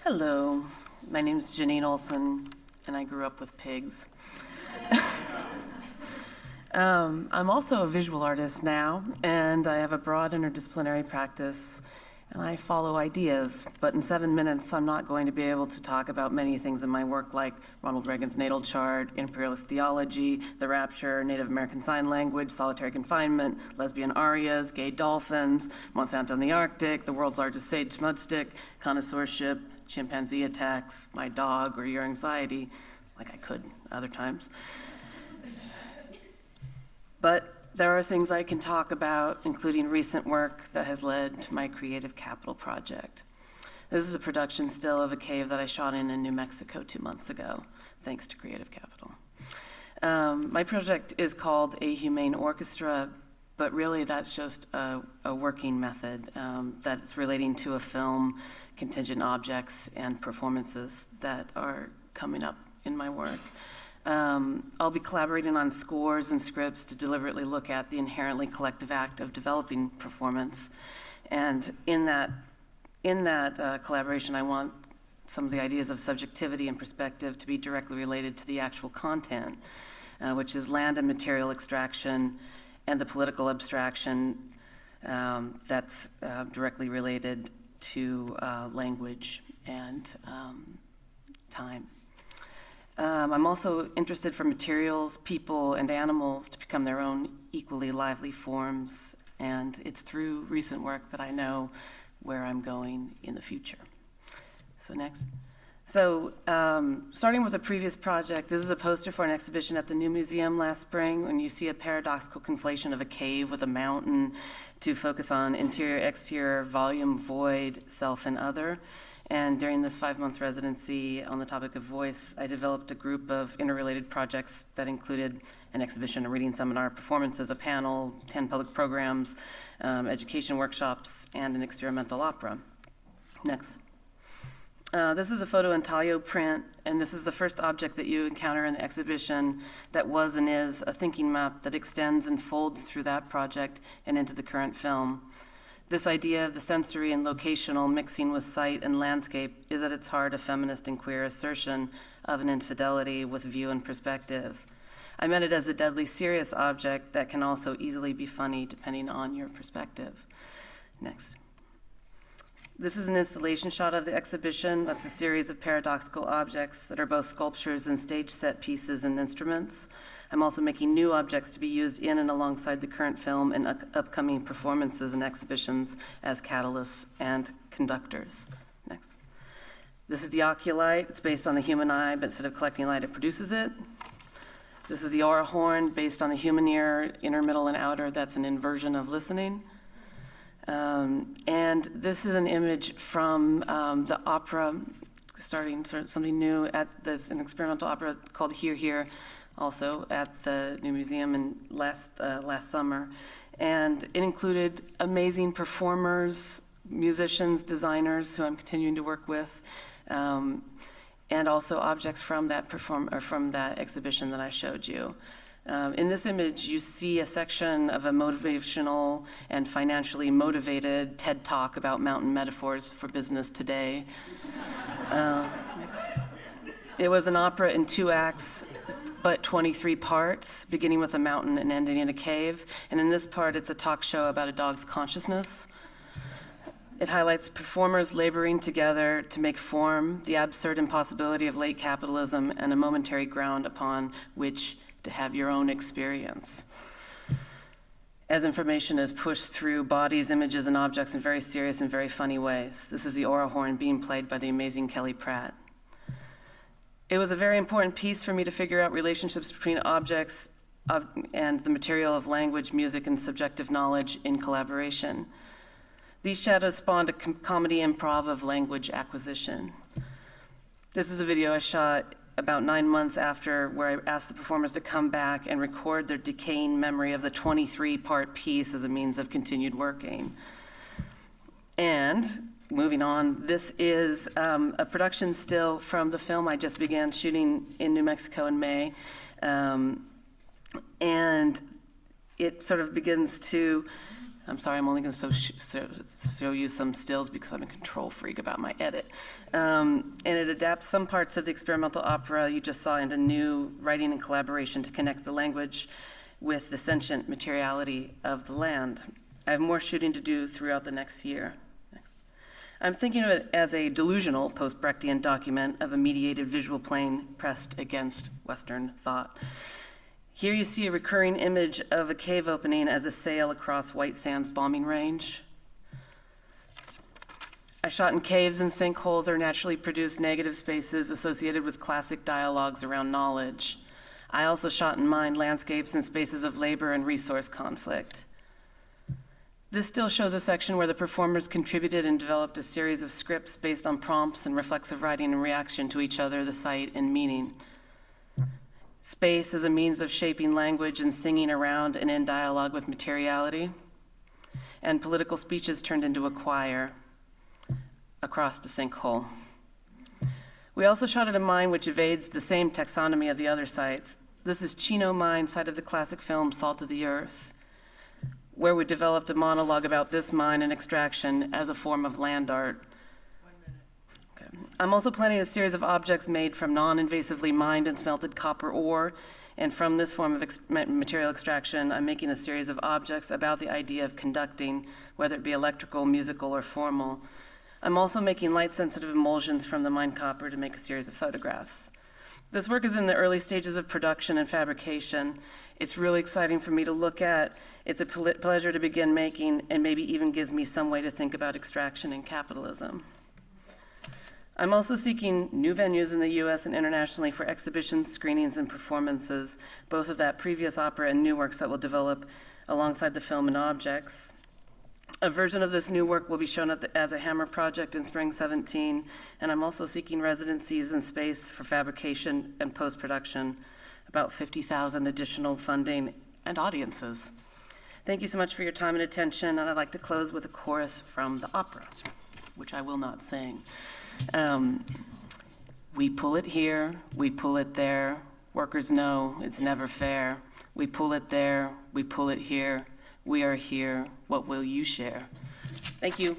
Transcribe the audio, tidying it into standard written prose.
Hello, my name is Jeanine Oleson, and I grew up with pigs. I'm also a visual artist now, and I have a broad interdisciplinary practice, and I follow ideas. But in 7 minutes, I'm not going to be able to talk about many things in my work, like Ronald Reagan's natal chart, imperialist theology, the rapture, Native American Sign Language, solitary confinement, lesbian arias, gay dolphins, Monsanto in the Arctic, the world's largest sage mudstick, connoisseurship, chimpanzee attacks, my dog, or your anxiety, like I could other times. But there are things I can talk about, including recent work that has led to my Creative Capital project. This is a production still of a cave that I shot in New Mexico 2 months ago, thanks to Creative Capital. My project is called A Humane Orchestra, but really that's just a working method that's relating to a film, contingent objects, and performances that are coming up in my work. I'll be collaborating on scores and scripts to deliberately look at the inherently collective act of developing performance. And in that collaboration, I want some of the ideas of subjectivity and perspective to be directly related to the actual content, which is land and material extraction and the political abstraction that's directly related to language and time. I'm also interested for materials, people, and animals to become their own equally lively forms, and it's through recent work that I know where I'm going in the future. So next. So starting with a previous project, this is a poster for an exhibition at the New Museum last spring, when you see a paradoxical conflation of a cave with a mountain to focus on interior, exterior, volume, void, self, and other. And during this 5-month residency on the topic of voice, I developed a group of interrelated projects that included an exhibition, a reading seminar, performances, a panel, 10 public programs, education workshops, and an experimental opera. Next. This is a photo intaglio print, and this is the first object that you encounter in the exhibition that was and is a thinking map that extends and folds through that project and into the current film. This idea of the sensory and locational mixing with sight and landscape is at its heart a feminist and queer assertion of an infidelity with view and perspective. I meant it as a deadly serious object that can also easily be funny depending on your perspective. Next. This is an installation shot of the exhibition. That's a series of paradoxical objects that are both sculptures and stage set pieces and instruments. I'm also making new objects to be used in and alongside the current film and upcoming performances and exhibitions as catalysts and conductors. Next. This is the oculite. It's based on the human eye, but instead of collecting light, it produces it. This is the aura horn, based on the human ear, inner, middle, and outer. That's an inversion of listening. And this is an image from the opera, starting sort of something new at this, an experimental opera called Here, Here, also at the New Museum in last summer. And it included amazing performers, musicians, designers who I'm continuing to work with, and also objects from that exhibition that I showed you. In this image, you see a section of a motivational and financially motivated TED Talk about mountain metaphors for business today. Next. It was an opera in 2 acts, but 23 parts, beginning with a mountain and ending in a cave. And in this part, it's a talk show about a dog's consciousness. It highlights performers laboring together to make form, the absurd impossibility of late capitalism, and a momentary ground upon which to have your own experience. As information is pushed through bodies, images, and objects in very serious and very funny ways. This is the aura horn being played by the amazing Kelly Pratt. It was a very important piece for me to figure out relationships between objects and the material of language, music, and subjective knowledge in collaboration. These shadows spawned a comedy improv of language acquisition. This is a video I shot about 9 months after, where I asked the performers to come back and record their decaying memory of the 23-part piece as a means of continued working. And moving on, this is a production still from the film I just began shooting in New Mexico in May. And it sort of begins to I'm sorry, I'm only going to show you some stills because I'm a control freak about my edit. And it adapts some parts of the experimental opera you just saw into new writing and collaboration to connect the language with the sentient materiality of the land. I have more shooting to do throughout the next year. I'm thinking of it as a delusional post-Brechtian document of a mediated visual plane pressed against Western thought. Here you see a recurring image of a cave opening as a sail across White Sands bombing range. I shot in caves and sinkholes or naturally produced negative spaces associated with classic dialogues around knowledge. I also shot in mined landscapes and spaces of labor and resource conflict. This still shows a section where the performers contributed and developed a series of scripts based on prompts and reflexive writing in reaction to each other, the site, and meaning. Space as a means of shaping language and singing around and in dialogue with materiality. And political speeches turned into a choir across the sinkhole. We also shot at a mine which evades the same taxonomy of the other sites. This is Chino Mine, site of the classic film Salt of the Earth, where we developed a monologue about this mine and extraction as a form of land art. I'm also planning a series of objects made from non-invasively mined and smelted copper ore, and from this form of material extraction, I'm making a series of objects about the idea of conducting, whether it be electrical, musical, or formal. I'm also making light-sensitive emulsions from the mined copper to make a series of photographs. This work is in the early stages of production and fabrication. It's really exciting for me to look at. It's a pleasure to begin making, and maybe even gives me some way to think about extraction and capitalism. I'm also seeking new venues in the US and internationally for exhibitions, screenings, and performances, both of that previous opera and new works that will develop alongside the film and objects. A version of this new work will be shown as a Hammer project in spring 17, and I'm also seeking residencies and space for fabrication and post-production, about 50,000 additional funding and audiences. Thank you so much for your time and attention, and I'd like to close with a chorus from the opera, which I will not sing. We pull it here, we pull it there, workers know it's never fair. We pull it there, we pull it here, we are here, what will you share? Thank you.